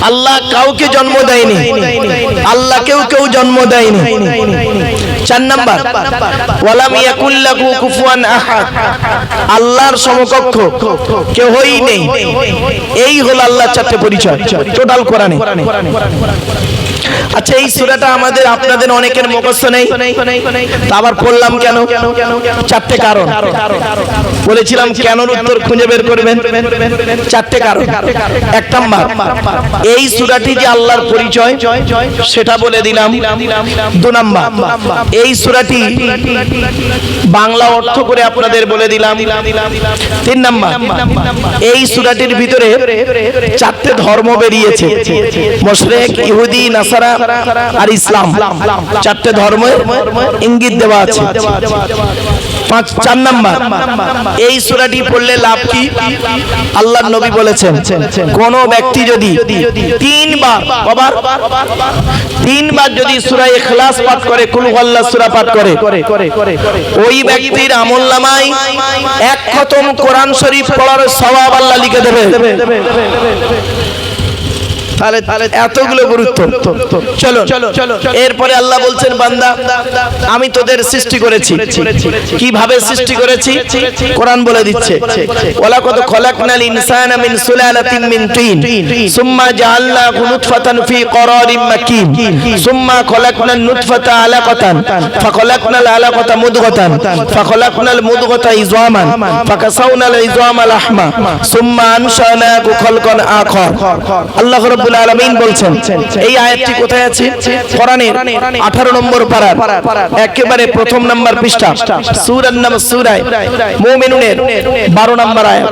[SPEAKER 1] আল্লাহ কাউকে জন্ম দেয়নি, আল্লাহ কেউ জন্ম দেয়নি। 4 নাম্বার ওয়ালাম ইয়াকুল লাহু কুফুয়ান আহাদ, আল্লাহর সমকক্ষ কেউই নেই। এই হলো আল্লাহর 4টে পরিচয় টোটাল কোরআনে। আচ্ছা, এই সূরাটা আমাদের আপনাদের অনেকের মুখস্থ নেই, তা আবার পড়লাম কেন? 4টে কারণ বলেছিলাম, কেন উত্তর খুঁজে বের করবেন। 4টে কারণ। 1 নাম্বার, এই সূরাটি যে আল্লাহর পরিচয় সেটা বলে দিলাম। 2 নাম্বার, এই সূরাটি বাংলা অর্থ করে আপনাদের বলে দিলাম। 3 নাম্বার, এই সূরাটির ভিতরে 4টে ধর্ম বেরিয়েছে, মুশরিক, ইহুদি, নাসারা আর ইসলাম। 4টে ধর্মের ইঙ্গিত দেওয়া আছে। 4 নাম্বার, এই সূরাটি পড়লে লাভ কি? আল্লাহর নবী বলেছেন, কোন ব্যক্তি যদি 3 বার যদি সূরা ইখলাস পাঠ করে, কুল হুয়াল্লাহ সূরা পাঠ করে, ওই ব্যক্তির আমলনামায় 1 খতম কোরআন শরীফ পড়ার সওয়াব আল্লাহ লিখে দেবে। তাহলে এতগুলো গুরুত্ব। চলো, এরপরে আল্লাহ বলছেন, বান্দা আমি তোদের সৃষ্টি করেছি। কিভাবে সৃষ্টি করেছি কোরআন বলে দিচ্ছে, ওয়ালাকাদ খলাকনাল ইনসানা মিন সুলালাতিন মিন তিন সুম্মা জাআলনাহু নুতফাতান ফি করারিন মাকিন সুম্মা খলাকনান নুতফাতা আলাকাতান ফাখলাকনাল আলাকাতা মুদগাতান ফাখলাকনাল মুদগাতা ইযামান ফাকাসাউনাল ইযামা লাহমা সুম্মা আনশানাহু খালকান আখার। আল্লাহ রাব্বুল রাব্বুল আলামিন বলছেন। এই আয়াতটি কোথায় আছে? কোরআনের 18 নম্বর পারা একেবারে প্রথম নাম্বার পৃষ্ঠা, সূরার নাম সূরা মুমিনুনের 12 নম্বর আয়াত।